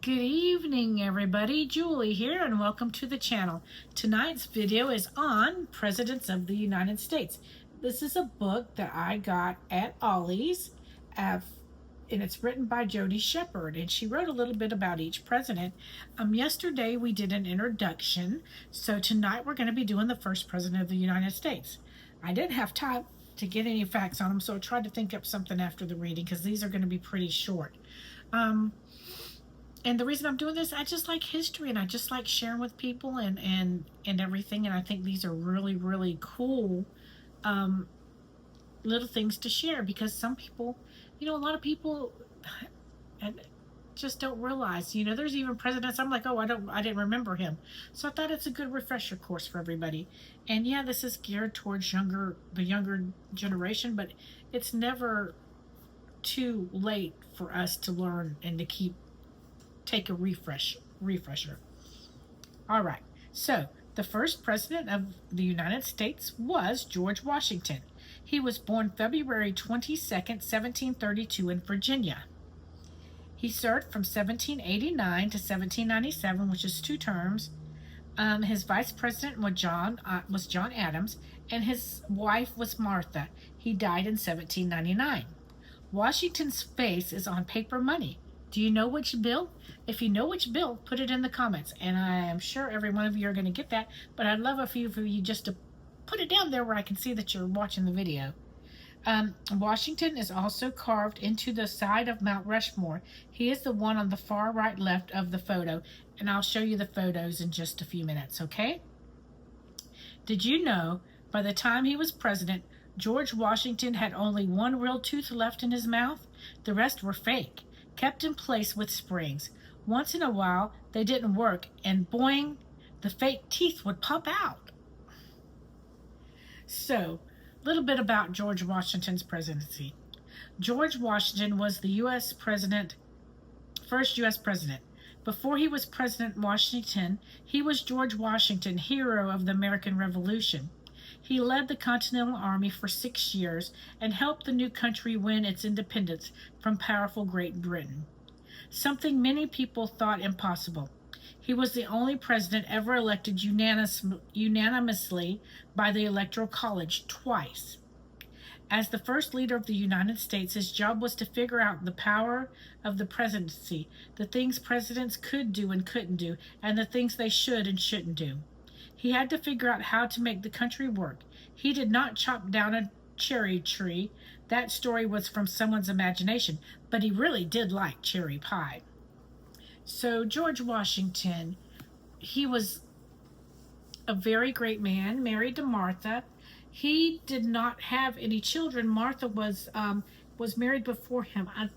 Good evening, everybody. Julie here, and welcome to the channel. Tonight's video is on Presidents of the United States. This is a book that I got at Ollie's, and it's written by Jody Shepard, and she wrote a little bit about each president. Yesterday we did an introduction, so tonight we're going to be doing the first president of the United States. I didn't have time to get any facts on them, so I tried to think up something after the reading because these are going to be pretty short. And the reason I'm doing this, I just like history and I just like sharing with people and everything. And I think these are really, really cool little things to share because some people, a lot of people just don't realize, there's even presidents. I'm like, oh, I didn't remember him. So I thought it's a good refresher course for everybody. And yeah, this is geared towards the younger generation, but it's never too late for us to learn and to take a refresher. All right, so the first president of the United States was George Washington. He was born February 22nd, 1732 in Virginia. He served from 1789 to 1797, which is 2 terms. His vice president was John Adams, and his wife was Martha. He died in 1799. Washington's face is on paper money. Do you know which bill? If you know which bill, put it in the comments. And I am sure every one of you are going to get that. But I'd love a few of you just to put it down there where I can see that you're watching the video. Washington is also carved into the side of Mount Rushmore. He is the one on the far right left of the photo. And I'll show you the photos in just a few minutes, okay? Did you know by the time he was president, George Washington had only one real tooth left in his mouth? The rest were fake, kept in place with springs. Once in a while, they didn't work, and boing, the fake teeth would pop out. So, a little bit about George Washington's presidency. George Washington was the first U.S. president. Before he was President Washington, he was George Washington, hero of the American Revolution. He led the Continental Army for 6 years and helped the new country win its independence from powerful Great Britain, something many people thought impossible. He was the only president ever elected unanimously by the Electoral College twice. As the first leader of the United States, his job was to figure out the power of the presidency, the things presidents could do and couldn't do, and the things they should and shouldn't do. He had to figure out how to make the country work. He did not chop down a cherry tree. That story was from someone's imagination, but he really did like cherry pie. So George Washington, he was a very great man, married to Martha. He did not have any children. Martha was married before him. I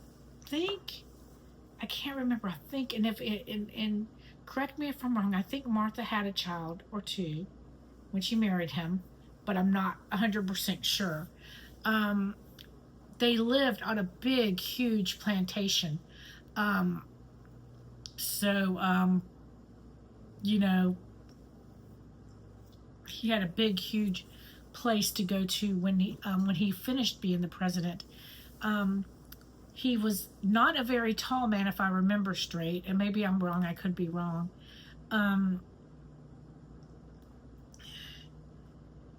can't remember. And correct me if I'm wrong, I think Martha had a child or 2 when she married him, but I'm not 100% sure. They lived on a big, huge plantation. He had a big, huge place to go to when he finished being the president. He was not a very tall man, if I remember straight, and maybe I'm wrong. I could be wrong.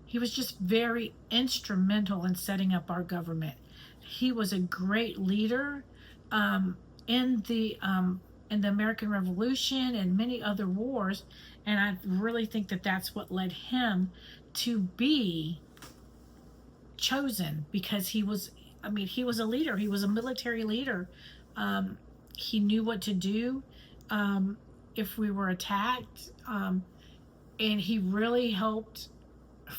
He was just very instrumental in setting up our government. He was a great leader in the American Revolution and many other wars, and I really think that that's what led him to be chosen, because he was a leader. He was a military leader. He knew what to do if we were attacked, and he really helped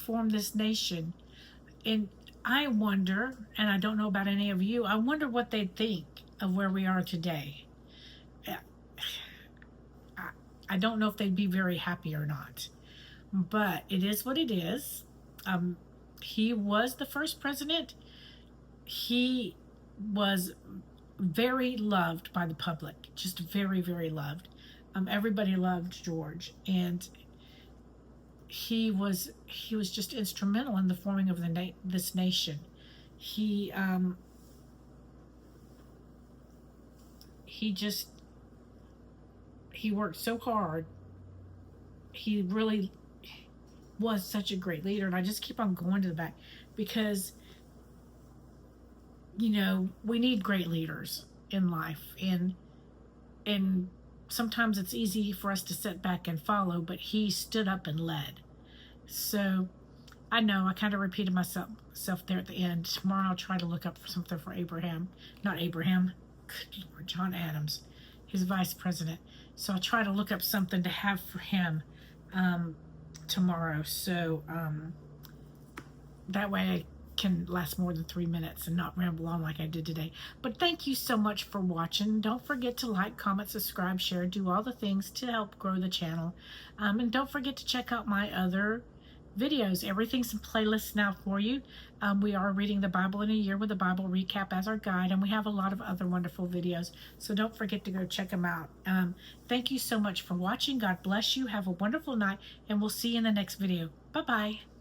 form this nation. And I wonder, and I don't know about any of you, I wonder what they'd think of where we are today. I don't know if they'd be very happy or not, but it is what it is. He was the first president. He was very loved by the public, just very, very loved. Everybody loved George, and he was just instrumental in the forming of this nation. He just he worked so hard. He really was such a great leader. And I just keep on going to the back because, you know, we need great leaders in life. And sometimes it's easy for us to sit back and follow, but he stood up and led. So I know I kind of repeated myself there at the end. Tomorrow I'll try to look up something for Abraham. Not Abraham. Good Lord, John Adams, his vice president. So I'll try to look up something to have for him tomorrow. So that way I can last more than 3 minutes and not ramble on like I did today. But thank you so much for watching. Don't forget to like, comment, subscribe, share, do all the things to help grow the channel. And don't forget to check out my other videos. Everything's in playlists now for you. We are reading the Bible in a Year with a Bible recap as our guide, and we have a lot of other wonderful videos, so don't forget to go check them out. Thank you so much for watching. God bless you. Have a wonderful night, and we'll see you in the next video. Bye-bye.